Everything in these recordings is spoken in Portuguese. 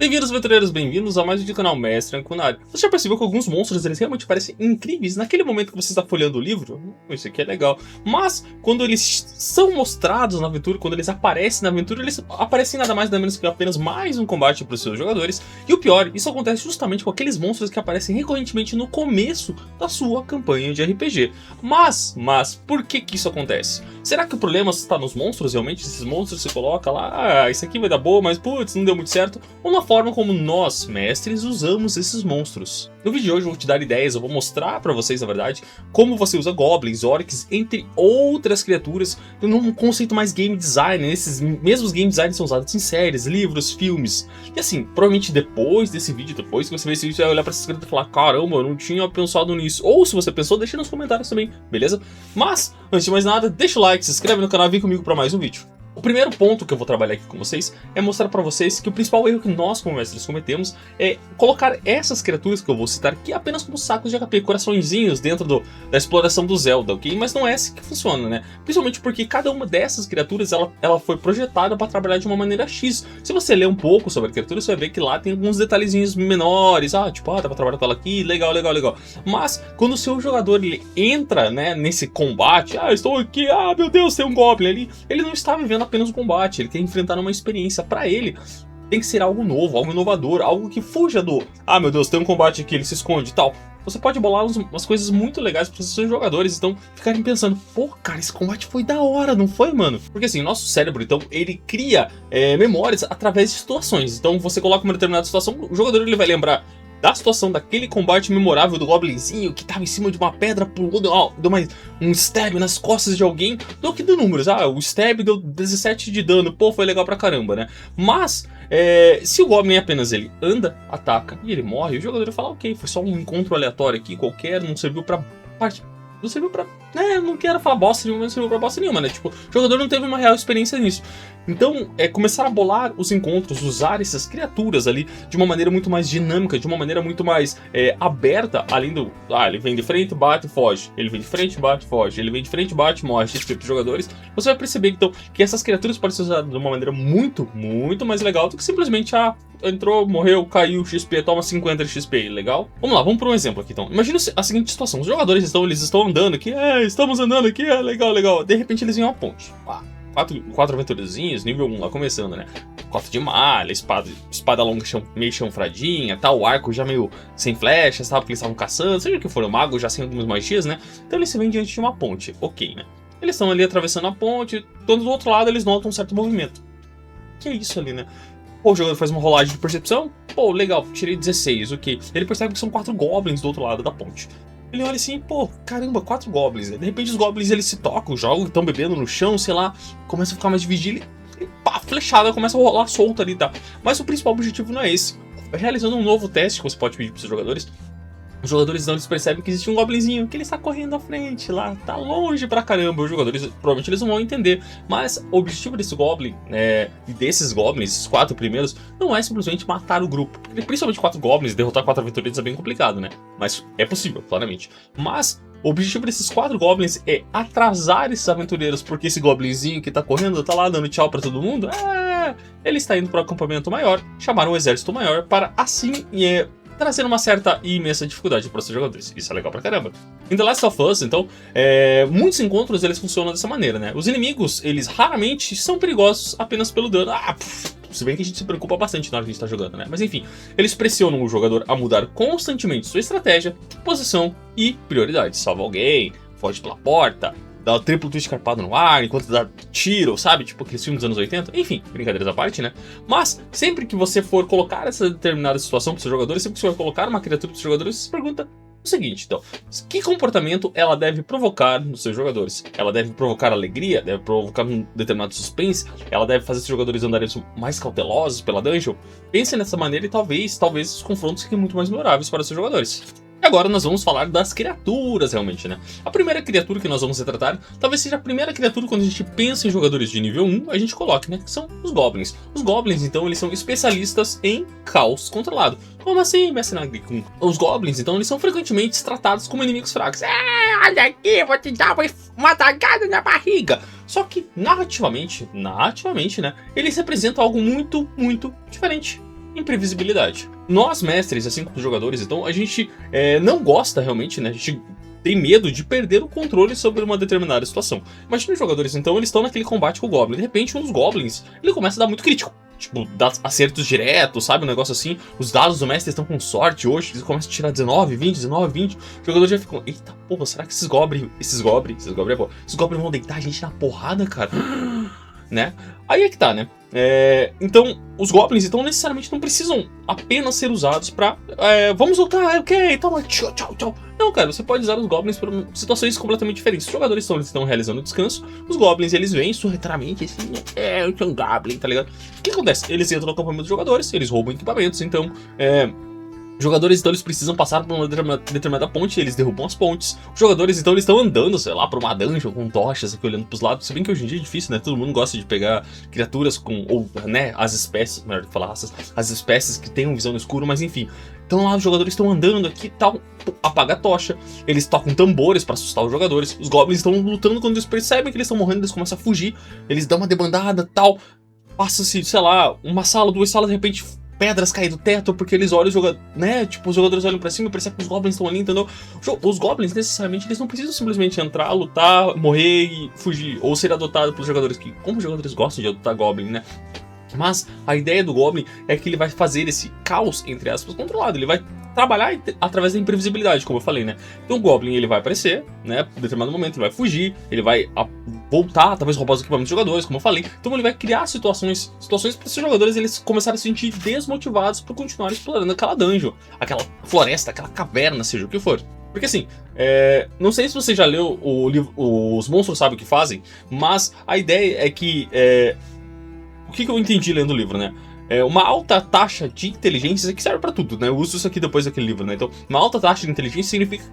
Bem-vindos, aventureiros, bem-vindos a mais um vídeo do canal Mestre Ancunário. Você já percebeu que alguns monstros eles realmente parecem incríveis naquele momento que você está folheando o livro? Isso aqui é legal. Mas, quando eles são mostrados na aventura, quando eles aparecem na aventura, eles aparecem nada mais nada menos que apenas mais um combate para os seus jogadores. E o pior, isso acontece justamente com aqueles monstros que aparecem recorrentemente no começo da sua campanha de RPG. Mas, por que isso acontece? Será que o problema está nos monstros realmente? Esses monstros se colocam lá, isso aqui vai dar boa, mas putz, não deu muito certo. Ou na forma como nós, mestres, usamos esses monstros. No vídeo de hoje eu vou te dar ideias, eu vou mostrar pra vocês, na verdade, como você usa goblins, orcs, entre outras criaturas, num conceito mais game design. Esses mesmos game designs são usados em séries, livros, filmes. E assim, provavelmente depois desse vídeo, depois que você ver esse vídeo, você vai olhar pra essa escrita e falar: caramba, eu não tinha pensado nisso. Ou se você pensou, deixa nos comentários também, beleza? Mas, antes de mais nada, deixa o like, se inscreve no canal e vem comigo pra mais um vídeo. O primeiro ponto que eu vou trabalhar aqui com vocês é mostrar pra vocês que o principal erro que nós como mestres cometemos é colocar essas criaturas que eu vou citar aqui apenas como sacos de HP, coraçõezinhos dentro da exploração do Zelda, ok? Mas não é assim que funciona, né? Principalmente porque cada uma dessas criaturas ela foi projetada para trabalhar de uma maneira X. Se você ler um pouco sobre a criatura, você vai ver que lá tem alguns detalhezinhos menores, dá pra trabalhar com ela aqui, legal. Mas quando o seu jogador ele entra, né, nesse combate, estou aqui, meu Deus, tem um Goblin ali, ele não está vivendo apenas o combate, ele quer enfrentar uma experiência. Para ele tem que ser algo novo, algo inovador, algo que fuja do meu Deus, tem um combate aqui, ele se esconde e tal. Você pode bolar umas coisas muito legais para os seus jogadores, então ficarem pensando: pô, cara, esse combate foi da hora, não foi, mano? Porque assim, nosso cérebro, então, ele cria memórias através de situações. Então você coloca uma determinada situação, o jogador ele vai lembrar da situação daquele combate memorável do Goblinzinho que tava em cima de uma pedra, pulou, deu um stab nas costas de alguém, do que deu números. O stab deu 17 de dano, pô, foi legal pra caramba, né? Mas, se o Goblin apenas ele anda, ataca e ele morre, o jogador fala: ok, foi só um encontro aleatório aqui, qualquer, não serviu pra parte. Não serviu pra... não quero falar bosta nenhuma, não serviu pra bosta nenhuma, né? Tipo, o jogador não teve uma real experiência nisso. Então, começar a bolar os encontros, usar essas criaturas ali de uma maneira muito mais dinâmica, de uma maneira muito mais aberta, além do... ele vem de frente, bate, foge. Ele vem de frente, bate, foge. Ele vem de frente, bate, morre. Esse tipo de jogadores. Você vai perceber, então, que essas criaturas podem ser usadas de uma maneira muito, muito mais legal do que simplesmente, entrou, morreu, caiu, XP, toma 50 de XP, legal? Vamos lá, vamos para um exemplo aqui, então. Imagina a seguinte situação: os jogadores eles estão andando aqui, estamos andando aqui, legal. De repente eles vêm uma ponte. Quatro aventureirozinhos, nível 1 lá começando, né? Cota de malha, espada longa meio chanfradinha, tal, o arco já meio sem flechas, sabe? Porque eles estavam caçando, seja o que for, o mago já sem algumas magias, né? Então eles se vêm diante de uma ponte, ok, né? Eles estão ali atravessando a ponte, quando do outro lado eles notam um certo movimento. Que é isso ali, né? Pô, o jogador faz uma rolagem de percepção, pô, legal, tirei 16, ok. Ele percebe que são 4 goblins do outro lado da ponte. Ele olha assim, pô, caramba, 4 goblins. De repente os goblins eles se tocam, jogam, estão bebendo no chão, sei lá, começa a ficar mais de vigília e pá, flechada começa a rolar solta ali, tá? Mas o principal objetivo não é esse. Realizando um novo teste que você pode pedir para os jogadores. Os jogadores não, eles percebem que existe um goblinzinho, que ele está correndo à frente lá, tá longe pra caramba. Os jogadores, provavelmente eles não vão entender. Mas o objetivo desse goblin, e desses goblins, esses 4 primeiros, não é simplesmente matar o grupo. Porque principalmente 4 goblins, derrotar 4 aventureiros é bem complicado, né? Mas é possível, claramente. Mas o objetivo desses 4 goblins é atrasar esses aventureiros, porque esse goblinzinho que tá correndo, tá lá dando tchau pra todo mundo, ele está indo para um acampamento maior, chamar um exército maior, para assim trazer uma certa e imensa dificuldade para os seus jogadores. Isso é legal pra caramba. Em The Last of Us, então, muitos encontros eles funcionam dessa maneira, né? Os inimigos, eles raramente são perigosos apenas pelo dano. Se bem que a gente se preocupa bastante na hora que a gente tá jogando, né? Mas enfim, eles pressionam o jogador a mudar constantemente sua estratégia, posição e prioridade. Salva alguém, foge pela porta, dá o triplo twist carpado no ar, enquanto dá tiro, sabe? Tipo aqueles filmes dos anos 80. Enfim, brincadeiras à parte, né? Mas, sempre que você for colocar essa determinada situação para os seus jogadores, sempre que você for colocar uma criatura para os seus jogadores, você se pergunta o seguinte, então: que comportamento ela deve provocar nos seus jogadores? Ela deve provocar alegria? Deve provocar um determinado suspense? Ela deve fazer os jogadores andarem mais cautelosos pela dungeon? Pense nessa maneira e talvez os confrontos fiquem muito mais memoráveis para os seus jogadores. E agora nós vamos falar das criaturas realmente, né? A primeira criatura que nós vamos retratar, talvez seja a primeira criatura quando a gente pensa em jogadores de nível 1, a gente coloca, né? Que são os Goblins. Os Goblins, então, eles são especialistas em caos controlado. Como assim, Mestre Nagrikum? Os Goblins, então, eles são frequentemente tratados como inimigos fracos. Olha aqui, vou te dar uma tacada na barriga. Só que, narrativamente, né? Eles representam algo muito, muito diferente. imprevisibilidade. Nós, mestres, assim como os jogadores, então, a gente não gosta realmente, né? A gente tem medo de perder o controle sobre uma determinada situação. Imagina os jogadores, então, eles estão naquele combate com o Goblin. De repente, um dos Goblins, ele começa a dar muito crítico. Tipo, dá acertos diretos, sabe? Um negócio assim. Os dados do mestre estão com sorte hoje. Eles começam a tirar 19, 20, 19, 20. Os jogadores já ficam, eita porra, será que esses Goblins vão deitar a gente na porrada, cara? Né? Aí é que tá, né? Então, os Goblins então necessariamente não precisam apenas ser usados pra vamos lutar, ok, toma, tchau, tchau, tchau. Não, cara, você pode usar os Goblins para situações completamente diferentes. Os jogadores estão realizando descanso, os Goblins eles vêm surretamente assim, eu sou um Goblin, tá ligado? O que acontece? Eles entram no acampamento dos jogadores, eles roubam equipamentos, então os jogadores, então, eles precisam passar por uma determinada ponte, eles derrubam as pontes. Os jogadores, então, eles estão andando, sei lá, por uma dungeon com tochas aqui, olhando pros lados. Se bem que hoje em dia é difícil, né? Todo mundo gosta de pegar criaturas com, ou, né, as espécies, melhor falar raças, as espécies que tenham visão no escuro, mas enfim. Então lá os jogadores estão andando aqui e tal, apaga a tocha, eles tocam tambores pra assustar os jogadores. Os Goblins estão lutando, quando eles percebem que eles estão morrendo, eles começam a fugir. Eles dão uma debandada e tal. Passa-se, sei lá, uma sala, 2 salas, de repente pedras caem do teto, porque eles olham os jogadores, né? Tipo, os jogadores olham pra cima e percebem que os Goblins estão ali, entendeu? Os Goblins, necessariamente, eles não precisam simplesmente entrar, lutar, morrer e fugir. Ou ser adotados pelos jogadores, que, como os jogadores gostam de adotar Goblin, né? Mas a ideia do Goblin é que ele vai fazer esse caos, entre aspas, controlado. Ele vai trabalhar através da imprevisibilidade, como eu falei, né? Então o Goblin, ele vai aparecer, né? Em determinado momento ele vai fugir, ele vai voltar, talvez roubar os equipamentos dos jogadores, como eu falei. Então ele vai criar situações para esses jogadores eles começarem a se sentir desmotivados por continuar explorando aquela dungeon, aquela floresta, aquela caverna, seja o que for. Porque assim, não sei se você já leu o livro Os Monstros Sabem o que Fazem, mas a ideia é que o que eu entendi lendo o livro, né? Uma alta taxa de inteligência, que serve pra tudo, né? Eu uso isso aqui depois daquele livro, né? Então, uma alta taxa de inteligência significa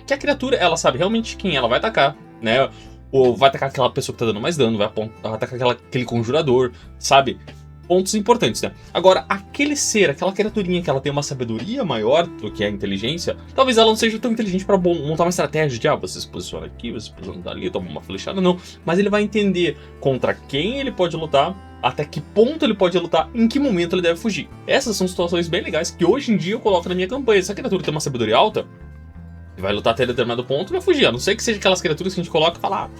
que a criatura, ela sabe realmente quem ela vai atacar, né? Ou vai atacar aquela pessoa que tá dando mais dano, vai atacar aquele conjurador, sabe? Pontos importantes, né? Agora, aquele ser, aquela criaturinha que ela tem uma sabedoria maior do que a inteligência, talvez ela não seja tão inteligente pra montar uma estratégia de, você se posiciona aqui, você se posiciona ali, toma uma flechada, não. Mas ele vai entender contra quem ele pode lutar, até que ponto ele pode lutar, em que momento ele deve fugir. Essas são situações bem legais que hoje em dia eu coloco na minha campanha. Se a criatura tem uma sabedoria alta, ele vai lutar até determinado ponto e vai fugir. A não ser que seja aquelas criaturas que a gente coloca e fala,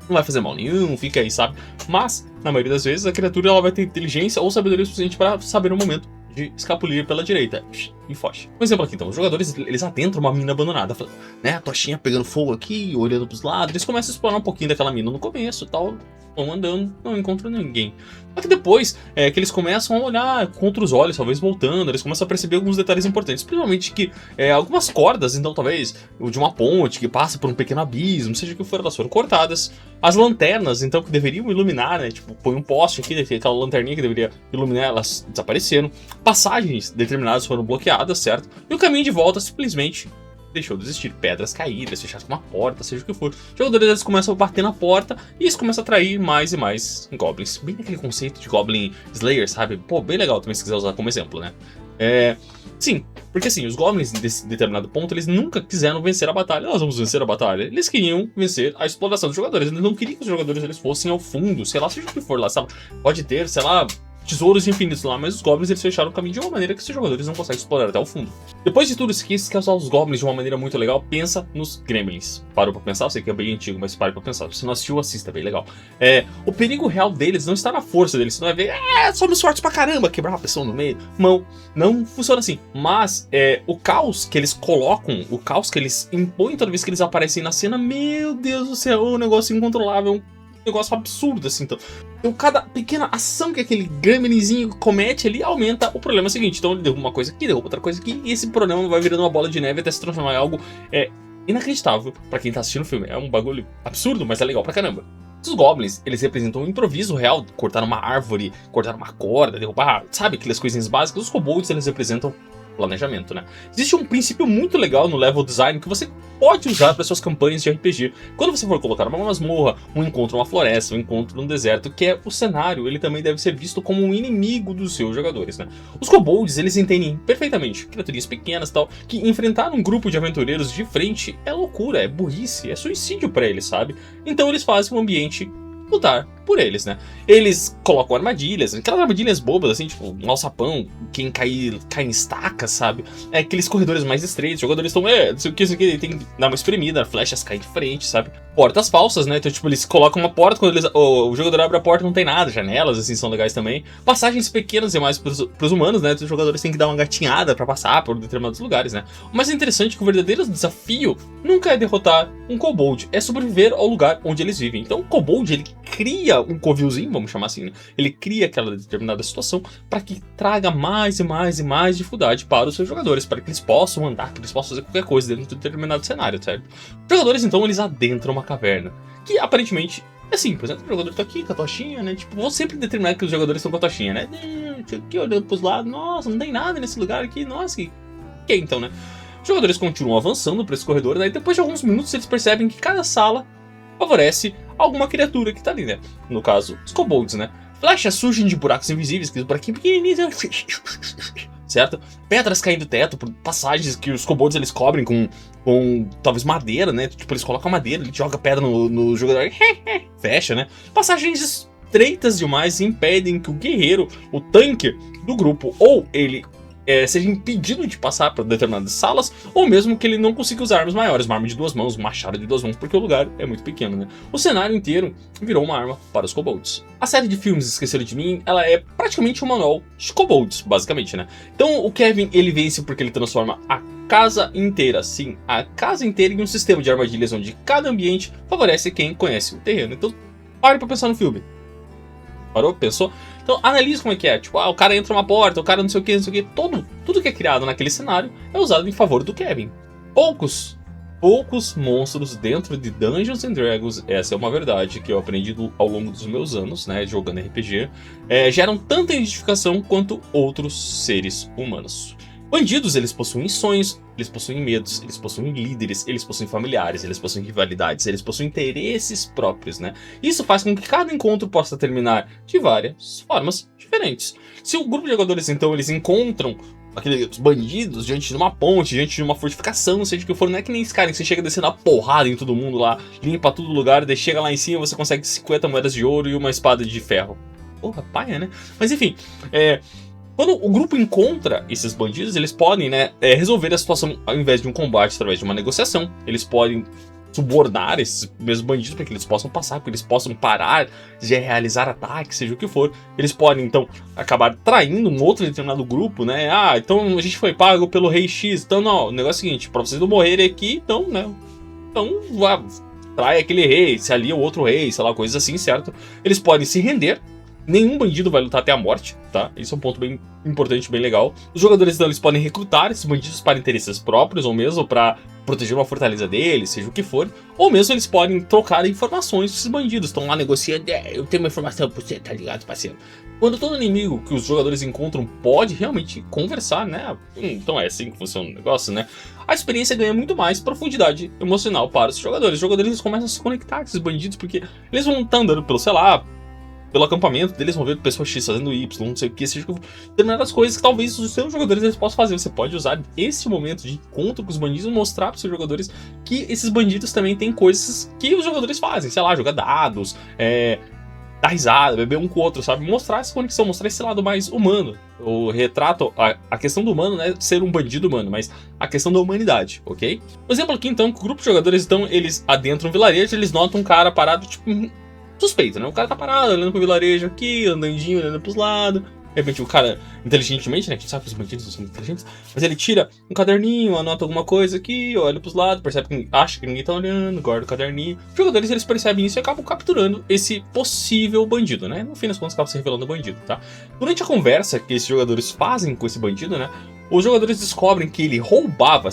não vai fazer mal nenhum, fica aí, sabe? Mas, na maioria das vezes, a criatura ela vai ter inteligência ou sabedoria suficiente para saber o momento de escapulir pela direita e foge. Um exemplo aqui, então, os jogadores, eles adentram uma mina abandonada, né, a tochinha pegando fogo aqui, olhando pros lados, eles começam a explorar um pouquinho daquela mina no começo e tal, vão andando, não encontram ninguém. Só que depois, que eles começam a olhar com outros olhos, talvez voltando, eles começam a perceber alguns detalhes importantes, principalmente que algumas cordas, então talvez, de uma ponte que passa por um pequeno abismo, seja o que for, elas foram cortadas. As lanternas, então, que deveriam iluminar, né, tipo, põe um poste aqui, aquela lanterninha que deveria iluminar, elas desapareceram. Passagens determinadas foram bloqueadas, certo? E o caminho de volta simplesmente deixou de existir. Pedras caídas, fechadas com uma porta, seja o que for. Os jogadores eles começam a bater na porta e isso começa a atrair mais e mais goblins. Bem naquele conceito de Goblin Slayer, sabe? Pô, bem legal também se quiser usar como exemplo, né? Sim, porque assim, os goblins nesse determinado ponto, eles nunca quiseram vencer a batalha. Nós vamos vencer a batalha. Eles queriam vencer a exploração dos jogadores. Eles não queriam que os jogadores eles fossem ao fundo, sei lá, seja o que for lá, sabe? Pode ter, sei lá, tesouros infinitos lá, mas os goblins eles fecharam o caminho de uma maneira que os jogadores não conseguem explorar até o fundo. Depois de tudo isso aqui, se quer usar os goblins de uma maneira muito legal, pensa nos gremlins. Parou pra pensar? Eu sei que é bem antigo, mas pare pra pensar. Se não assistiu, assista, bem legal. O perigo real deles não está na força deles. Você não vai ver, somos fortes pra caramba, quebrar uma pessoa no meio. Não funciona assim. Mas o caos que eles colocam, o caos que eles impõem toda vez que eles aparecem na cena, meu Deus do céu, é um negócio incontrolável, negócio absurdo, assim, então cada pequena ação que aquele gremlinzinho comete ali aumenta o problema seguinte. Então ele derruba uma coisa aqui, derruba outra coisa aqui, e esse problema vai virando uma bola de neve até se transformar em algo inacreditável pra quem tá assistindo o filme. É um bagulho absurdo, mas é legal pra caramba. Os goblins, eles representam um improviso real, cortar uma árvore, cortar uma corda, derrubar, sabe, aquelas coisinhas básicas. Os kobolds, eles representam planejamento, né? Existe um princípio muito legal no level design que você pode usar para suas campanhas de RPG. Quando você for colocar uma masmorra, um encontro numa floresta, um encontro num deserto, que é o cenário, ele também deve ser visto como um inimigo dos seus jogadores, né? Os kobolds, eles entendem perfeitamente, criaturinhas pequenas e tal, que enfrentar um grupo de aventureiros de frente é loucura, é burrice, é suicídio para eles, sabe? Então eles fazem o ambiente lutar por eles, né? Eles colocam armadilhas, aquelas armadilhas bobas, assim, tipo, um alçapão, quem cai em estacas, sabe? Aqueles corredores mais estreitos, os jogadores estão, não sei o que, tem que dar uma espremida, flechas caem de frente, sabe? Portas falsas, né? Então, tipo, eles colocam uma porta, quando o jogador abre a porta não tem nada, janelas, assim, são legais também. Passagens pequenas demais pros humanos, né? Então, os jogadores têm que dar uma gatinhada pra passar por determinados lugares, né? O mais interessante é que o verdadeiro desafio nunca é derrotar um kobold, é sobreviver ao lugar onde eles vivem. Então, o kobold, ele cria um covilzinho, vamos chamar assim, né? Ele cria aquela determinada situação para que traga mais e mais e mais dificuldade para os seus jogadores, para que eles possam andar, que eles possam fazer qualquer coisa dentro de um determinado cenário, certo? Os jogadores, então, eles adentram uma caverna, que aparentemente é simples, né? O jogador tá aqui com a tochinha, né? Tipo, vou sempre determinar que os jogadores estão com a tochinha, né? Aqui olhando pros lados, nossa, não tem nada nesse lugar aqui, nossa, que então, né? Os jogadores continuam avançando para esse corredor, né? E depois de alguns minutos eles percebem que cada sala favorece alguma criatura que tá ali, né? No caso, os kobolds, né? Flechas surgem de buracos invisíveis, aqueles buraquinhos pequenininhos, certo? Pedras caindo do teto, por passagens que os kobolds eles cobrem com talvez madeira, né? Tipo, eles colocam madeira, ele joga pedra no jogador, fecha, né? Passagens estreitas demais impedem que o guerreiro, o tanque do grupo, ou ele seja impedido de passar por determinadas salas, ou mesmo que ele não consiga usar armas maiores, uma arma de 2 mãos, um machado de 2 mãos, porque o lugar é muito pequeno, né? O cenário inteiro virou uma arma para os kobolds. A série de filmes Esqueceram de Mim, ela é praticamente um manual de kobolds, basicamente, né? Então o Kevin, ele vence porque ele transforma a casa inteira, sim, a casa inteira em um sistema de armadilhas onde cada ambiente favorece quem conhece o terreno. Então pare pra pensar no filme. Parou? Pensou? Então analise como é que é. Tipo, o cara entra numa porta, o cara não sei o que, não sei o que. Tudo que é criado naquele cenário é usado em favor do Kevin. Poucos monstros dentro de Dungeons and Dragons, essa é uma verdade que eu aprendi ao longo dos meus anos, né, jogando RPG, geram tanta identificação quanto outros seres humanos. Bandidos, eles possuem sonhos, eles possuem medos, eles possuem líderes, eles possuem familiares, eles possuem rivalidades, eles possuem interesses próprios, né? Isso faz com que cada encontro possa terminar de várias formas diferentes. Se o grupo de jogadores, então, eles encontram aqueles bandidos diante de uma ponte, diante de uma fortificação, seja o que for, não é que nem Skyrim, você chega descendo a porrada em todo mundo lá, limpa todo lugar, daí chega lá em cima, você consegue 50 moedas de ouro e uma espada de ferro. Porra, paia, né? Mas enfim, quando o grupo encontra esses bandidos, eles podem, né, resolver a situação ao invés de um combate através de uma negociação. Eles podem subornar esses mesmos bandidos para que eles possam passar, para que eles possam parar de realizar ataques, seja o que for. Eles podem, então, acabar traindo um outro determinado grupo, né? Então a gente foi pago pelo rei X. Então, não, o negócio é o seguinte, para vocês não morrerem aqui, então, né? Então, trai aquele rei, se alia o outro rei, sei lá, coisas assim, certo? Eles podem se render. Nenhum bandido vai lutar até a morte, tá? Isso é um ponto bem importante, bem legal. Os jogadores, então, eles podem recrutar esses bandidos para interesses próprios, ou mesmo para proteger uma fortaleza deles, seja o que for. Ou mesmo eles podem trocar informações com esses bandidos. Estão lá negociando, eu tenho uma informação pra você, tá ligado, parceiro? Quando todo inimigo que os jogadores encontram pode realmente conversar, né? Então é assim que funciona o negócio, né? A experiência ganha muito mais profundidade emocional para os jogadores. Os jogadores eles começam a se conectar com esses bandidos, porque eles vão estar andando pelo, sei lá, pelo acampamento deles, vão ver pessoas X fazendo Y, não sei o que, seja determinadas coisas que talvez os seus jogadores eles possam fazer. Você pode usar esse momento de encontro com os bandidos e mostrar para os seus jogadores que esses bandidos também têm coisas que os jogadores fazem, sei lá, jogar dados, dar risada, beber um com o outro, sabe? Mostrar essa conexão, mostrar esse lado mais humano. O retrato, a questão do humano não é ser um bandido humano, mas a questão da humanidade, ok? Um exemplo aqui, então, que o grupo de jogadores, então, eles adentram um vilarejo, eles notam um cara parado, tipo, suspeito, né? O cara tá parado, olhando pro vilarejo aqui, andandinho, olhando pros lados. De repente o cara, inteligentemente, né? A gente sabe que os bandidos não são muito inteligentes, mas ele tira um caderninho, anota alguma coisa aqui, olha pros lados, percebe que acha que ninguém tá olhando, guarda o caderninho. Os jogadores, eles percebem isso e acabam capturando esse possível bandido, né? No fim das contas, acaba se revelando o bandido, tá? Durante a conversa que esses jogadores fazem com esse bandido, né? Os jogadores descobrem que ele roubava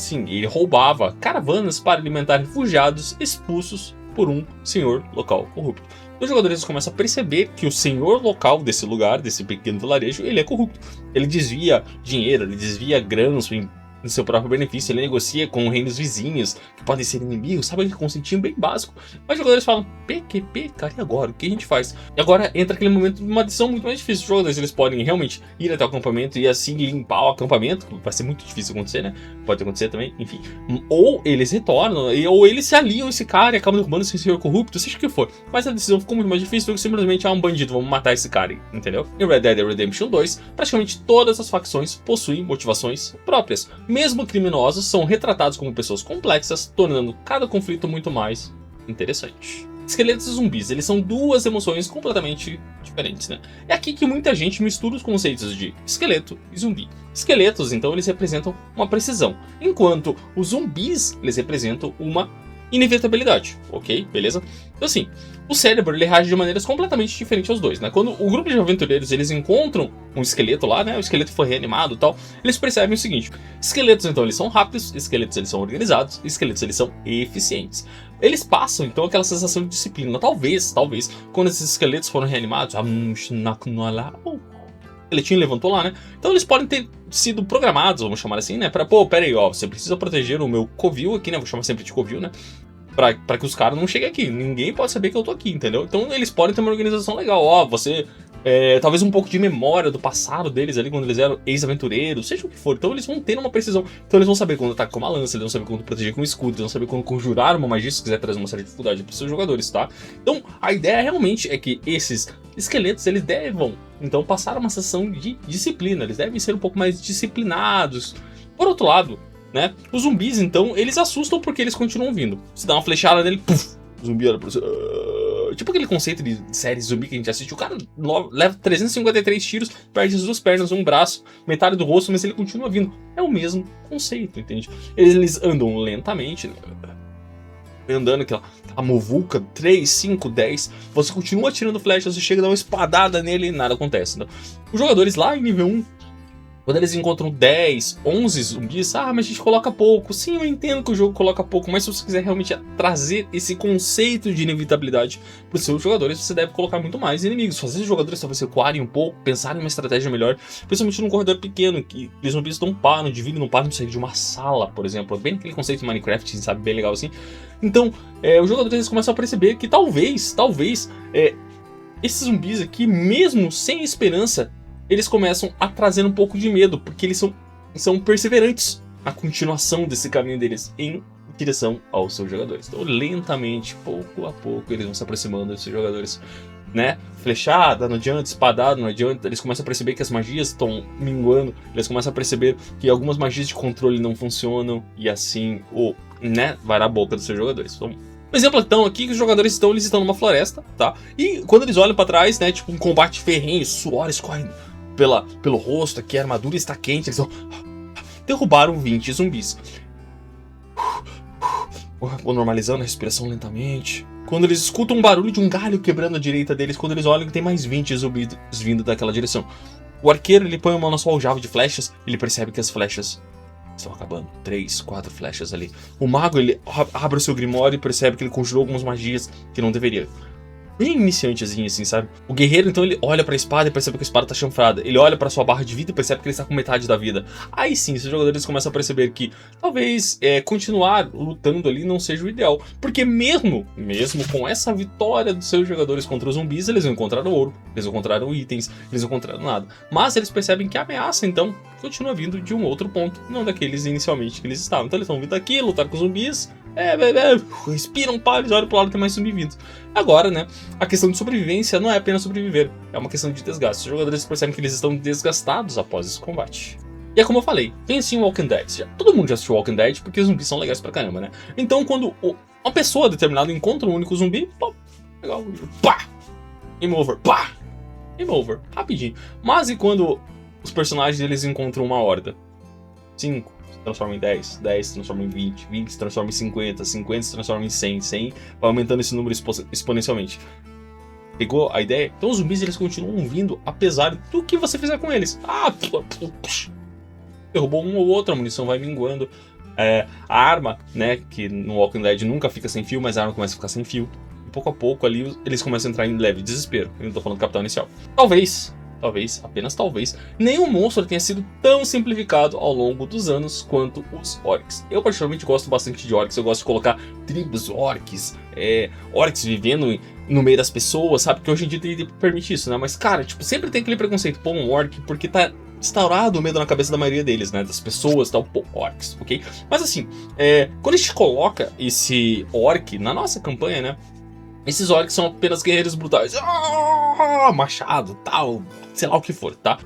caravanas para alimentar refugiados expulsos por um senhor local corrupto. Os jogadores começam a perceber que o senhor local desse lugar, desse pequeno vilarejo, ele é corrupto. Ele desvia dinheiro, ele desvia grãos do seu próprio benefício, ele negocia com reinos vizinhos, que podem ser inimigos, sabe, aquele conceitinho bem básico. Mas os jogadores falam, PQP, cara, e agora? O que a gente faz? E agora entra aquele momento de uma decisão muito mais difícil. Os jogadores, eles podem realmente ir até o acampamento e assim limpar o acampamento, que vai ser muito difícil acontecer, né? Pode acontecer também, enfim. Ou eles retornam, ou eles se aliam a esse cara e acabam derrubando esse senhor corrupto, seja o que for. Mas a decisão ficou muito mais difícil do que simplesmente, um bandido, vamos matar esse cara aí, entendeu? Em Red Dead Redemption 2, praticamente todas as facções possuem motivações próprias. Mesmo criminosos são retratados como pessoas complexas, tornando cada conflito muito mais interessante. Esqueletos e zumbis, eles são duas emoções completamente diferentes, né? É aqui que muita gente mistura os conceitos de esqueleto e zumbi. Esqueletos, então, eles representam uma precisão, enquanto os zumbis, eles representam uma inevitabilidade, ok? Beleza? Então assim, o cérebro ele reage de maneiras completamente diferentes aos dois, né? Quando o grupo de aventureiros eles encontram um esqueleto lá, né? O esqueleto foi reanimado e tal, eles percebem o seguinte: esqueletos então eles são rápidos, esqueletos eles são organizados, esqueletos eles são eficientes. Eles passam então aquela sensação de disciplina. Talvez, quando esses esqueletos foram reanimados, o esqueletinho levantou lá, né? Então eles podem ter sido programados, vamos chamar assim, né? Pra, pô, pera aí, ó, você precisa proteger o meu covil aqui, né? Vou chamar sempre de covil, né? Pra que os caras não cheguem aqui. Ninguém pode saber que eu tô aqui, entendeu? Então eles podem ter uma organização legal. Ó, você... talvez um pouco de memória do passado deles ali, quando eles eram ex-aventureiros, seja o que for. Então eles vão ter uma precisão. Então eles vão saber quando atacar com uma lança, eles vão saber quando proteger com um escudo, eles vão saber quando conjurar uma magia, se quiser trazer uma série de dificuldade para os seus jogadores, tá? Então a ideia realmente é que esses esqueletos, eles devam, então, passar uma sensação de disciplina. Eles devem ser um pouco mais disciplinados. Por outro lado, né, os zumbis, então, eles assustam porque eles continuam vindo. Você dá uma flechada nele, puf, o zumbi olha pra você. Tipo aquele conceito de série zumbi que a gente assiste. O cara leva 353 tiros, perde as duas pernas, um braço, metade do rosto, mas ele continua vindo. É o mesmo conceito, entende? Eles andam lentamente, né? Andando aquela muvuca, 3, 5, 10. Você continua atirando flechas, você chega a dar uma espadada nele e nada acontece. Então, os jogadores lá em nível 1, quando eles encontram 10, 11 zumbis, mas a gente coloca pouco. Sim, eu entendo que o jogo coloca pouco, mas se você quiser realmente trazer esse conceito de inevitabilidade para os seus jogadores, você deve colocar muito mais inimigos. Fazer os jogadores talvez recuarem um pouco, pensarem em uma estratégia melhor, principalmente num corredor pequeno, que os zumbis não param de vir, não param de sair de uma sala, por exemplo. É bem aquele conceito de Minecraft, sabe, bem legal assim. Então, os jogadores eles começam a perceber que talvez, esses zumbis aqui, mesmo sem esperança, eles começam a trazer um pouco de medo, porque eles são perseverantes na continuação desse caminho deles em direção aos seus jogadores. Então, lentamente, pouco a pouco, eles vão se aproximando dos seus jogadores, né? Flechada não adianta, espadada não adianta. Eles começam a perceber que as magias estão minguando, eles começam a perceber que algumas magias de controle não funcionam, e assim, né, vai na boca dos seus jogadores. Então, um exemplo então aqui que os jogadores eles estão numa floresta, tá? E quando eles olham pra trás, né, tipo um combate ferrenho, suor escorrendo pelo rosto aqui, a armadura está quente, eles derrubaram 20 zumbis. Vou normalizando a respiração lentamente. Quando eles escutam um barulho de um galho quebrando à direita deles, quando eles olham que tem mais 20 zumbis vindo daquela direção. O arqueiro ele põe a mão na sua aljava de flechas, ele percebe que as flechas estão acabando. 3, 4 flechas ali. O mago ele abre o seu grimório e percebe que ele conjurou algumas magias que não deveria. Bem iniciantezinho assim, sabe? O guerreiro então ele olha pra espada e percebe que a espada tá chanfrada. Ele olha pra sua barra de vida e percebe que ele está com metade da vida. Aí sim, os jogadores começam a perceber que talvez continuar lutando ali não seja o ideal. Porque mesmo com essa vitória dos seus jogadores contra os zumbis, eles não encontraram ouro, eles não encontraram itens, eles não encontraram nada. Mas eles percebem que a ameaça então continua vindo de um outro ponto, não daqueles inicialmente que eles estavam. Então eles estão vindo aqui, lutar com os zumbis. Respiram, eles olham pro lado que tem mais zumbi vindo. Agora, né, a questão de sobrevivência não é apenas sobreviver, é uma questão de desgaste. Os jogadores percebem que eles estão desgastados após esse combate. E é como eu falei, tem sim o Walking Dead. Todo mundo já assistiu Walking Dead porque os zumbis são legais pra caramba, né? Então quando uma pessoa determinada encontra um único zumbi, legal, pá! Game over, pá! Game over, rapidinho. Mas e quando os personagens eles encontram uma horda? 5 se transforma em 10, 10 se transforma em 20, 20 se transforma em 50, 50 se transforma em 100, 100 vai aumentando esse número exponencialmente. Pegou a ideia? Então os zumbis eles continuam vindo apesar do que você fizer com eles. Derrubou um ou outro, a munição vai minguando. A arma, né, que no Walking Dead nunca fica sem fio, mas a arma começa a ficar sem fio. E pouco a pouco ali eles começam a entrar em leve desespero. Eu não tô falando do capital inicial. Talvez talvez, apenas talvez, nenhum monstro tenha sido tão simplificado ao longo dos anos quanto os orcs. Eu particularmente gosto bastante de orcs, eu gosto de colocar tribos orcs, orcs vivendo no meio das pessoas, sabe? Que hoje em dia D&D permite isso, né? Mas, cara, tipo, sempre tem aquele preconceito, pô, um orc, porque tá instaurado o medo na cabeça da maioria deles, né? Das pessoas e tal, pô, orcs, ok? Mas assim, quando a gente coloca esse orc na nossa campanha, né? Esses orcs são apenas guerreiros brutais. Machado, tal, sei lá o que for, tá?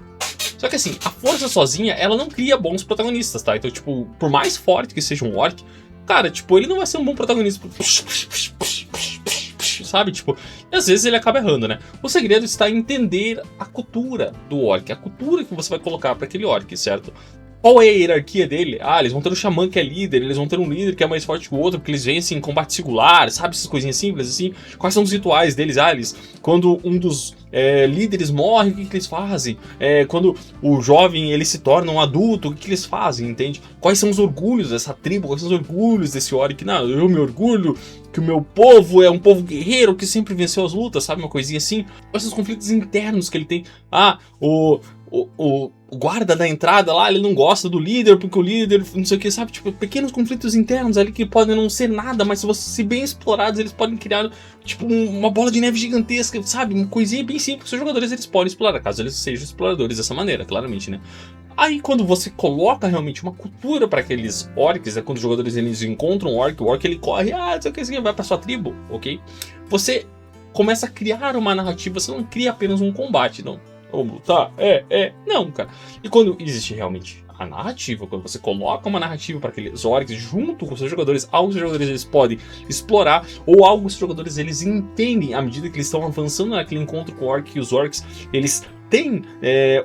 Só que assim, a força sozinha, ela não cria bons protagonistas, tá? Então, tipo, por mais forte que seja um orc, cara, tipo, ele não vai ser um bom protagonista. Sabe? Tipo, e às vezes ele acaba errando, né? O segredo está em entender a cultura do orc, a cultura que você vai colocar para aquele orc, certo? Qual é a hierarquia dele? Ah, eles vão ter um xamã que é líder, eles vão ter um líder que é mais forte que o outro, porque eles vencem em combate singular, sabe? Essas coisinhas simples, assim. Quais são os rituais deles? Ah, quando um dos líderes morre, o que eles fazem? Quando o jovem ele se torna um adulto, o que eles fazem, entende? Quais são os orgulhos dessa tribo? Quais são os orgulhos desse orc? Não, eu me orgulho que o meu povo é um povo guerreiro que sempre venceu as lutas, sabe? Uma coisinha assim. Quais são os conflitos internos que ele tem? Ah, o guarda da entrada lá, ele não gosta do líder, porque o líder, não sei o que, sabe? Tipo, pequenos conflitos internos ali que podem não ser nada, mas se bem explorados, eles podem criar, tipo, uma bola de neve gigantesca, sabe? Uma coisinha bem simples que os jogadores eles podem explorar, caso eles sejam exploradores dessa maneira, claramente, né? Aí quando você coloca realmente uma cultura para aqueles orcs, quando os jogadores eles encontram o orc ele corre, não sei o que, vai pra sua tribo, ok? Você começa a criar uma narrativa, você não cria apenas um combate, não. Vamos lutar? Não, cara. E quando existe realmente a narrativa, quando você coloca uma narrativa para aqueles orcs junto com os seus jogadores, algo que os jogadores eles podem explorar, ou algo que os jogadores eles entendem à medida que eles estão avançando naquele encontro com o orc, e os orcs eles têm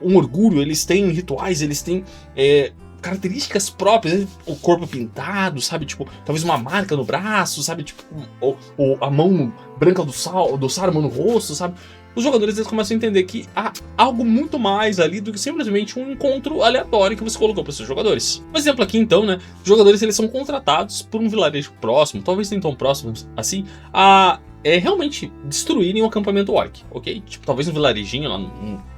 um orgulho, eles têm rituais, eles têm características próprias, o corpo pintado, sabe, tipo, talvez uma marca no braço, sabe, tipo, ou a mão branca do Saruman no rosto, sabe. Os jogadores eles começam a entender que há algo muito mais ali do que simplesmente um encontro aleatório que você colocou para os seus jogadores. Um exemplo aqui então, né? Os jogadores eles são contratados por um vilarejo próximo, talvez nem tão próximo assim, a realmente destruírem o acampamento orc, ok? Tipo, talvez um vilarejinho lá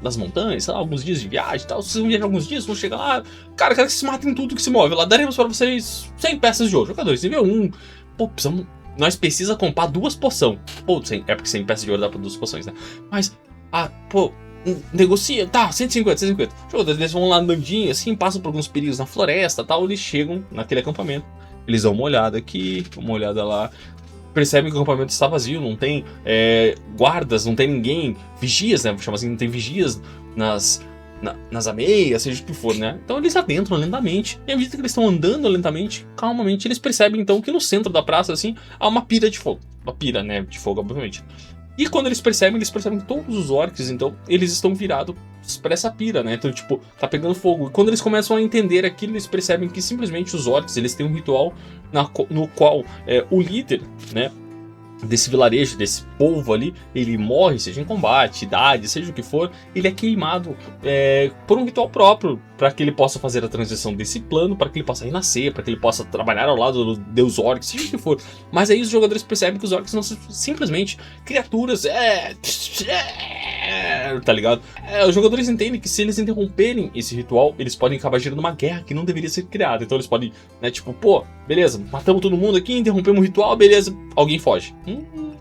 nas montanhas, sei lá, alguns dias de viagem e tal. Vocês vão viajar alguns dias, vão chegar lá, cara, quero que se matem tudo que se move. Lá daremos para vocês 100 peças de ouro. Jogadores, nível 1, pô, precisamos... Nós precisamos comprar 2 poções. Pô, porque 100 peças de ouro dá pra 2 poções, né? Mas, negocia. Tá, 150. Jogadores, eles vão lá andandinho, assim, passam por alguns perigos na floresta e tal. Eles chegam naquele acampamento. Eles dão uma olhada aqui, uma olhada lá. Percebem que o acampamento está vazio, não tem guardas, não tem ninguém. Vigias, né? Vou chamar assim, não tem vigias nas ameias, seja o que for, né? Então eles adentram lentamente, e à medida que eles estão andando lentamente, calmamente, eles percebem então que no centro da praça, assim, há uma pira de fogo. Uma pira, né, de fogo, obviamente. E quando eles percebem que todos os orcs, então, eles estão virados para essa pira, né? Então, tipo, tá pegando fogo. E quando eles começam a entender aquilo, eles percebem que simplesmente os orcs, eles têm um ritual no qual o líder, né, desse vilarejo, desse povo ali, ele morre, seja em combate, idade, seja o que for, ele é queimado por um ritual próprio, para que ele possa fazer a transição desse plano, para que ele possa renascer, para que ele possa trabalhar ao lado do deus orc, seja o que for. Mas aí os jogadores percebem que os orcs não são simplesmente criaturas, tá ligado? Os jogadores entendem que se eles interromperem esse ritual, eles podem acabar gerando uma guerra que não deveria ser criada. Então eles podem, né, tipo, pô, beleza, matamos todo mundo aqui, interrompemos o ritual, beleza, alguém foge.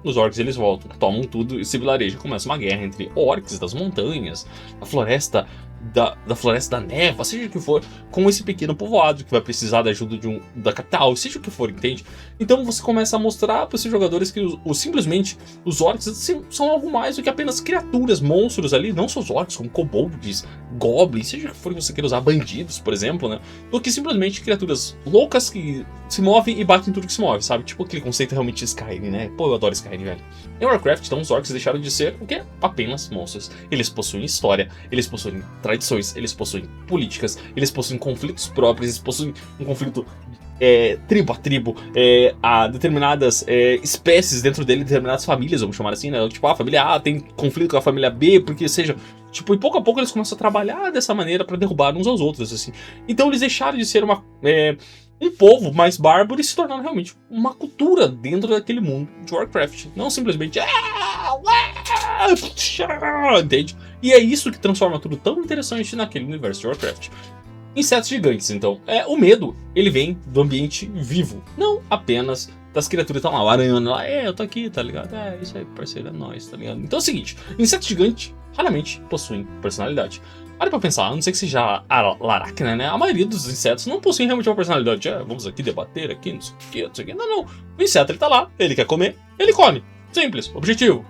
Os orcs eles voltam, tomam tudo, esse vilarejo começa uma guerra entre orcs das montanhas, a floresta da floresta da neva, seja o que for, com esse pequeno povoado que vai precisar da ajuda da capital, seja o que for, entende? Então você começa a mostrar para esses jogadores que simplesmente os orcs assim, são algo mais do que apenas criaturas, monstros ali, não só os orcs, como kobolds, goblins, seja o que for que você queira usar, bandidos, por exemplo, né? Do que simplesmente criaturas loucas que se movem e batem em tudo que se move, sabe? Tipo aquele conceito realmente de Skyrim, né? Pô, eu adoro Skyrim, velho. Em Warcraft, então, os orcs deixaram de ser o quê? Apenas monstros. Eles possuem história, eles possuem tradições, eles possuem políticas, eles possuem conflitos próprios, eles possuem um conflito tribo a tribo, a determinadas espécies dentro dele, determinadas famílias, vamos chamar assim, né? Tipo, a família A tem conflito com a família B, porque seja... Tipo, e pouco a pouco eles começam a trabalhar dessa maneira pra derrubar uns aos outros, assim. Então eles deixaram de ser um povo mais bárbaro e se tornaram realmente uma cultura dentro daquele mundo de Warcraft. Não simplesmente Entende? E é isso que transforma tudo tão interessante naquele universo de Warcraft. Insetos gigantes, então. O medo, ele vem do ambiente vivo, não apenas das criaturas que estão lá, o aranha lá, eu tô aqui, tá ligado? Isso aí, parceiro, é nóis, tá ligado? Então é o seguinte, insetos gigantes raramente possuem personalidade. Olha pra pensar, a não ser que seja a Laracna, né? A maioria dos insetos não possuem realmente uma personalidade. Vamos aqui debater, aqui, não sei o que, não sei o que. Não. O inseto, ele tá lá, ele quer comer, ele come. Simples, objetivo.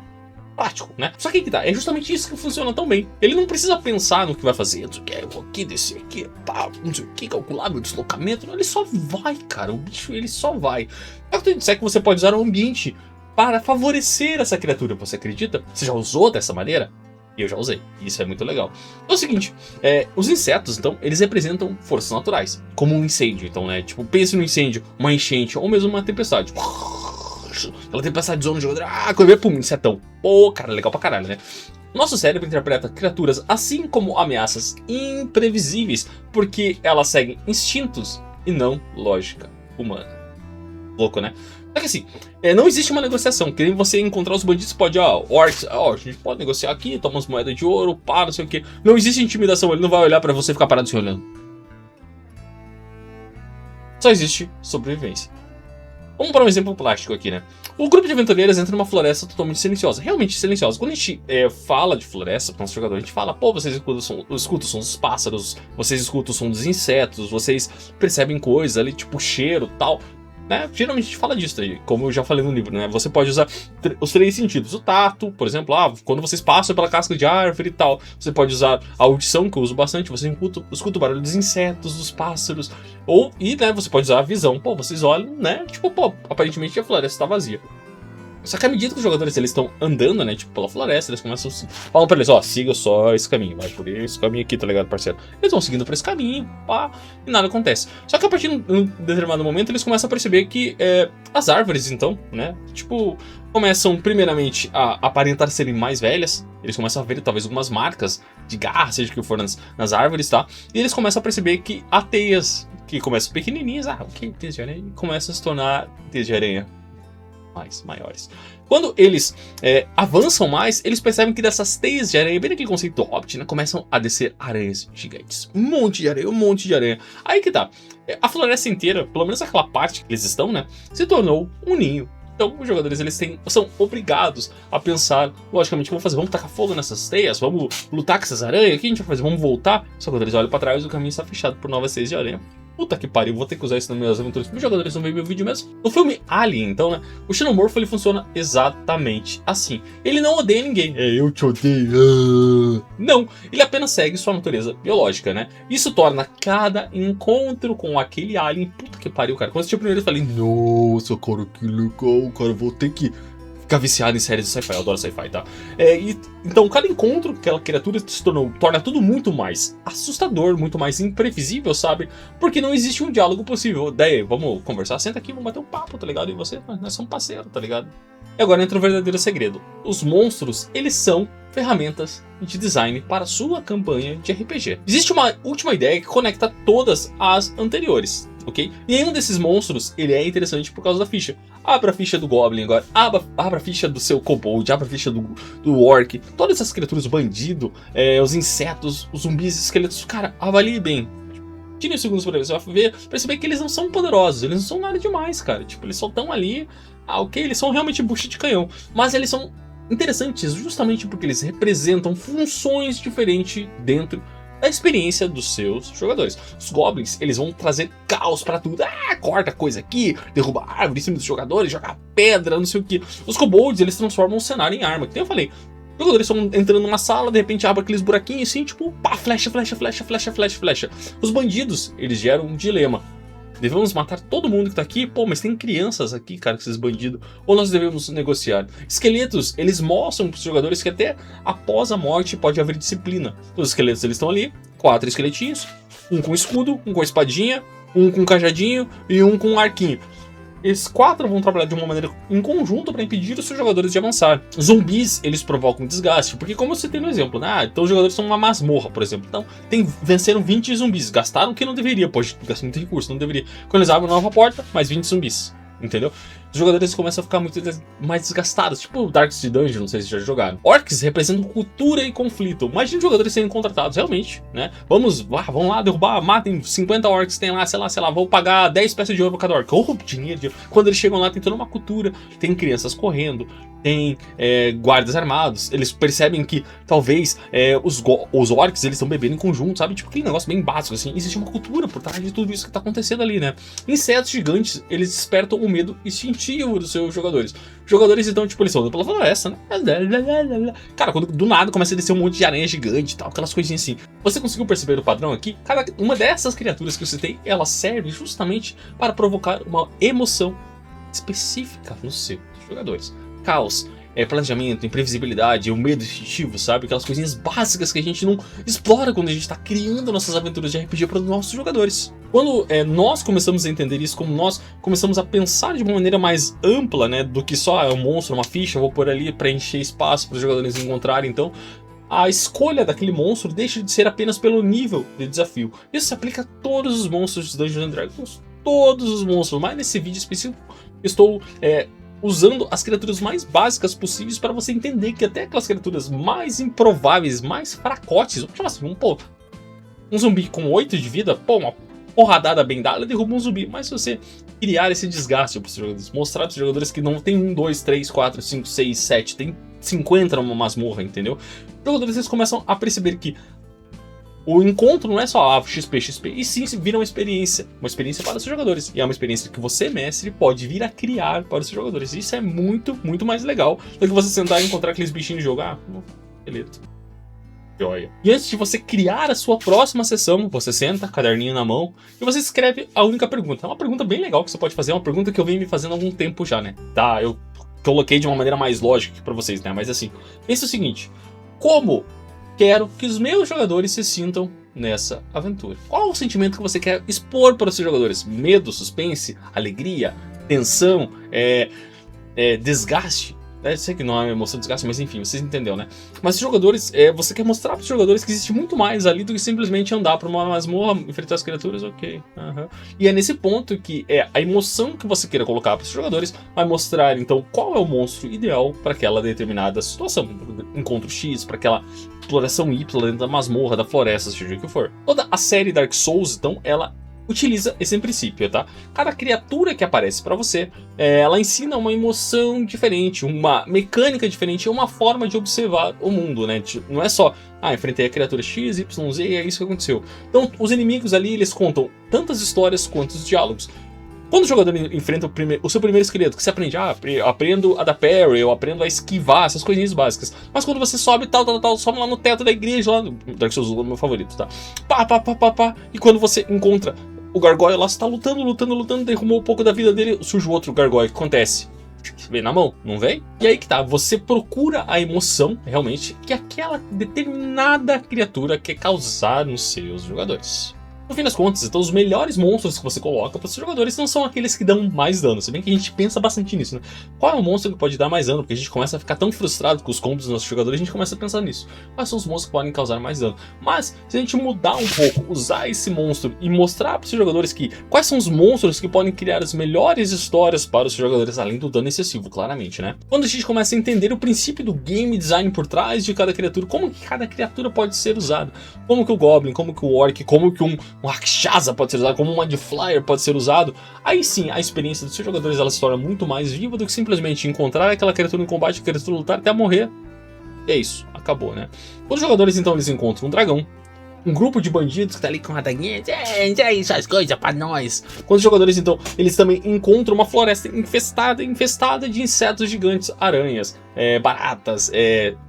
Prático, né? Só que aí que tá, é justamente isso que funciona tão bem. Ele não precisa pensar no que vai fazer, não sei o que, eu vou aqui, descer aqui, pá, não sei o que, calcular meu deslocamento. Não, ele só vai, cara. O bicho, ele só vai. Eu tenho que dizer que você pode usar o ambiente para favorecer essa criatura. Você acredita? Você já usou dessa maneira? E eu já usei. Isso é muito legal. É o seguinte, os insetos, então, eles representam forças naturais. Como um incêndio, então, né? Tipo, pense no incêndio, uma enchente ou mesmo uma tempestade. Aquela tempestade de zona de jogador, quando vê, pum, insetão. Pô, cara, legal pra caralho, né? Nosso cérebro interpreta criaturas assim como ameaças imprevisíveis, porque elas seguem instintos e não lógica humana. Louco, né? Só que assim, não existe uma negociação. Que nem você encontrar os bandidos, pode, orcs, a gente pode negociar aqui, toma umas moedas de ouro, pá, não sei o que. Não existe intimidação, ele não vai olhar pra você e ficar parado se olhando. Só existe sobrevivência. Vamos para um exemplo plástico aqui, né? O grupo de aventureiros entra numa floresta totalmente silenciosa, realmente silenciosa. Quando a gente fala de floresta para o nosso jogador, a gente fala, pô, vocês escutam o som dos pássaros, vocês escutam o som dos insetos, vocês percebem coisas ali, tipo cheiro e tal. Né? Geralmente a gente fala disso aí, como eu já falei no livro, né? Você pode usar os 3 sentidos. O tato, por exemplo, quando vocês passam pela casca de árvore e tal. Você pode usar a audição, que eu uso bastante. Você escuta o barulho dos insetos, dos pássaros. Né, você pode usar a visão. Pô, vocês olham, né? Tipo, pô, aparentemente a floresta está vazia. Só que à medida que os jogadores eles estão andando, né, tipo, pela floresta, eles começam a falam pra eles, siga só esse caminho, vai por esse caminho aqui, tá ligado, parceiro? Eles vão seguindo por esse caminho, pá, e nada acontece. Só que a partir de um determinado momento, eles começam a perceber que as árvores, então, né, tipo, começam primeiramente a aparentar serem mais velhas, eles começam a ver talvez algumas marcas de garra, seja o que for nas árvores, tá? E eles começam a perceber que há teias, que começam pequenininhas, teias de aranha, e começam a se tornar teias de aranha maiores. Quando eles avançam mais, eles percebem que dessas teias de aranha, bem naquele conceito do Hobbit, né, começam a descer aranhas gigantes. Um monte de aranha. Aí que tá. A floresta inteira, pelo menos aquela parte que eles estão, né, se tornou um ninho. Então, os jogadores são obrigados a pensar, logicamente, o que vamos fazer? Vamos tacar fogo nessas teias? Vamos lutar com essas aranhas? O que a gente vai fazer? Vamos voltar? Só que quando eles olham pra trás, o caminho está fechado por novas teias de aranha. Puta que pariu, vou ter que usar isso nas minhas aventuras. Os jogadores não veem meu vídeo mesmo. No filme Alien, então, né? O Xenomorfo, ele funciona exatamente assim. Ele não odeia ninguém. Eu te odeio. Não, ele apenas segue sua natureza biológica, né? Isso torna cada encontro com aquele alien... Puta que pariu, cara. Quando eu assisti o primeiro, eu falei... Nossa, cara, que legal, cara. Vou ter que ficar viciado em séries de sci-fi. Eu adoro sci-fi, tá? Então, cada encontro que aquela criatura se torna tudo muito mais assustador, muito mais imprevisível, sabe? Porque não existe um diálogo possível. Daí, vamos conversar, senta aqui, vamos bater um papo, tá ligado? E você, nós somos parceiros, tá ligado? E agora entra o verdadeiro segredo. Os monstros, eles são ferramentas de design para a sua campanha de RPG. Existe uma última ideia que conecta todas as anteriores, ok? E nenhum desses monstros, ele é interessante por causa da ficha. Abra a ficha do Goblin agora, abra a ficha do seu Kobold, abra a ficha do Orc, todas essas criaturas, o bandido, os insetos, os zumbis, esqueletos, cara, avalie bem. Tire uns segundos pra ver, você vai perceber que eles não são poderosos, eles não são nada demais, cara. Tipo, eles só estão ali, ok, eles são realmente bucha de canhão, mas eles são interessantes justamente porque eles representam funções diferentes dentro da experiência dos seus jogadores. Os Goblins, eles vão trazer caos pra tudo. Corta coisa aqui, derruba árvore em cima dos jogadores, joga pedra, não sei o que. Os Kobolds, eles transformam o cenário em arma, que nem eu falei. Os jogadores estão entrando numa sala, de repente abre aqueles buraquinhos assim, tipo, pá, flecha. Os bandidos, eles geram um dilema. Devemos matar todo mundo que tá aqui? Pô, mas tem crianças aqui, cara, com esses bandidos. Ou nós devemos negociar? Esqueletos, eles mostram pros jogadores que até após a morte pode haver disciplina. Os esqueletos, eles estão ali, 4 esqueletinhos. Um com escudo, um com espadinha, um com cajadinho e um com um arquinho. Esses 4 vão trabalhar de uma maneira em conjunto para impedir os seus jogadores de avançar. Zumbis, eles provocam desgaste, porque como você tem no exemplo, né? Então os jogadores são uma masmorra, por exemplo. Então, venceram 20 zumbis, gastaram o que não deveria, pode gastar muito recurso, não deveria. Quando eles abrem uma nova porta, mais 20 zumbis, entendeu? os jogadores começam a ficar muito mais desgastados, tipo Darks Dungeon, não sei se já jogaram. Orcs representam cultura e conflito. Imagina os jogadores sendo contratados, realmente, né? Vamos lá derrubar, matem 50 orcs, tem lá, sei lá, vou pagar 10 peças de ouro pra cada orc. Oh, dinheiro. Quando eles chegam lá, tem toda uma cultura, tem crianças correndo, tem guardas armados, eles percebem que talvez os orcs eles estão bebendo em conjunto, sabe? Tipo aquele negócio bem básico, assim. Existe uma cultura por trás de tudo isso que tá acontecendo ali, né? Insetos gigantes, eles despertam o medo instintivo dos seus jogadores. Os jogadores então, tipo, eles estão pela floresta, né? Cara, quando do nada começa a descer um monte de aranha gigante e tal, aquelas coisinhas assim. Você conseguiu perceber o padrão aqui? Cada uma dessas criaturas que eu citei, ela serve justamente para provocar uma emoção específica nos seus jogadores. Caos, planejamento, imprevisibilidade, o medo instintivo, sabe? Aquelas coisinhas básicas que a gente não explora quando a gente está criando nossas aventuras de RPG para os nossos jogadores. Quando nós começamos a entender isso, como nós começamos a pensar de uma maneira mais ampla, né, do que só um monstro, uma ficha, vou pôr ali para encher espaço para os jogadores encontrarem, então a escolha daquele monstro deixa de ser apenas pelo nível de desafio. Isso se aplica a todos os monstros de Dungeons & Dragons, todos os monstros, mas nesse vídeo específico estou usando as criaturas mais básicas possíveis para você entender que até aquelas criaturas mais improváveis, mais fracotes, vamos chamar assim, um zumbi com 8 de vida, pô, uma porradada bem dada, derruba um zumbi. Mas se você criar esse desgaste para os jogadores, mostrar para os jogadores que não tem 1, 2, 3, 4, 5, 6, 7, tem 50 numa masmorra, entendeu? Os jogadores eles começam a perceber que o encontro não é só XP, e sim vira uma experiência para os seus jogadores. E é uma experiência que você, mestre, pode vir a criar para os seus jogadores. Isso é muito, muito mais legal do que você sentar e encontrar aqueles bichinhos de jogo. Beleza. Joia. E antes de você criar a sua próxima sessão, você senta, caderninho na mão, e você escreve a única pergunta. É uma pergunta bem legal que você pode fazer, é uma pergunta que eu venho me fazendo há algum tempo já, né? Tá, eu coloquei de uma maneira mais lógica aqui pra vocês, né? Mas assim, pense o seguinte: como quero que os meus jogadores se sintam nessa aventura? Qual o sentimento que você quer expor para os seus jogadores? Medo, suspense, alegria, tensão, desgaste? Eu sei que não é uma emoção de desgaste, mas enfim, vocês entenderam, né? Mas os jogadores, você quer mostrar para os jogadores que existe muito mais ali do que simplesmente andar para uma masmorra, enfrentar as criaturas, ok. E é nesse ponto que a emoção que você queira colocar para os jogadores vai mostrar, então, qual é o monstro ideal para aquela determinada situação. Encontro X, para aquela exploração Y dentro da masmorra, da floresta, seja o que for. Toda a série Dark Souls, então, ela utiliza esse princípio, tá? Cada criatura que aparece pra você, ela ensina uma emoção diferente, uma mecânica diferente, uma forma de observar o mundo, né? Não é só, enfrentei a criatura X, Y, Z e é isso que aconteceu. Então, os inimigos ali, eles contam tantas histórias quanto os diálogos. Quando o jogador enfrenta o seu primeiro esqueleto, que você aprende, eu aprendo a dar parry, eu aprendo a esquivar, essas coisinhas básicas. Mas quando você sobe, sobe lá no teto da igreja, lá no Dark Souls, o meu favorito, tá? E quando você encontra o Gargoyle lá, você tá lutando, derrumou um pouco da vida dele, surge o outro Gargoyle, o que acontece? Vem na mão, não vem? E aí que tá, você procura a emoção, realmente, que aquela determinada criatura quer causar nos seus jogadores. No fim das contas, então, os melhores monstros que você coloca para os jogadores não são aqueles que dão mais dano. Se bem que a gente pensa bastante nisso, né? Qual é o monstro que pode dar mais dano? Porque a gente começa a ficar tão frustrado com os combos dos nossos jogadores, a gente começa a pensar nisso. Quais são os monstros que podem causar mais dano? Mas, se a gente mudar um pouco, usar esse monstro e mostrar para os jogadores quais são os monstros que podem criar as melhores histórias para os jogadores, além do dano excessivo, claramente, né? Quando a gente começa a entender o princípio do game design por trás de cada criatura, como que cada criatura pode ser usada, como que o Goblin, como que o Orc, como que um Rakshasa pode ser usado, como um Mudflyer pode ser usado, aí sim a experiência dos seus jogadores ela se torna muito mais viva do que simplesmente encontrar aquela criatura em combate, a criatura lutar até morrer. E é isso, acabou, né? Quando os jogadores então eles encontram um dragão, um grupo de bandidos que tá ali com uma daguinha, isso as coisas pra nós. Quando os jogadores então eles também encontram uma floresta infestada de insetos gigantes, aranhas, baratas,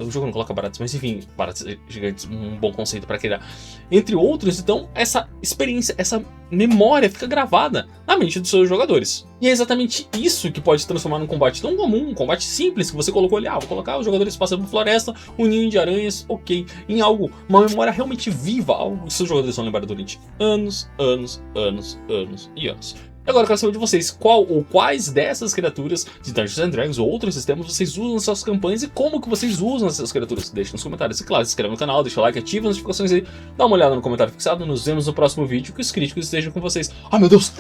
o jogo não coloca baratas, mas enfim, baratas gigantes, um bom conceito para criar, entre outros. Então essa experiência, essa memória fica gravada na mente dos seus jogadores. E é exatamente isso que pode se transformar num combate tão comum, um combate simples, que você colocou ali, vou colocar os jogadores passando por floresta, um ninho de aranhas, ok, em algo, uma memória realmente viva, algo que seus jogadores vão lembrar durante anos e anos. E agora eu quero saber de vocês, qual ou quais dessas criaturas de Dungeons & Dragons ou outros sistemas vocês usam nas suas campanhas e como que vocês usam essas criaturas. Deixe nos comentários. E claro, se inscreve no canal, deixa o like, ativa as notificações aí, dá uma olhada no comentário fixado. Nos vemos no próximo vídeo, que os críticos estejam com vocês. Ai meu Deus!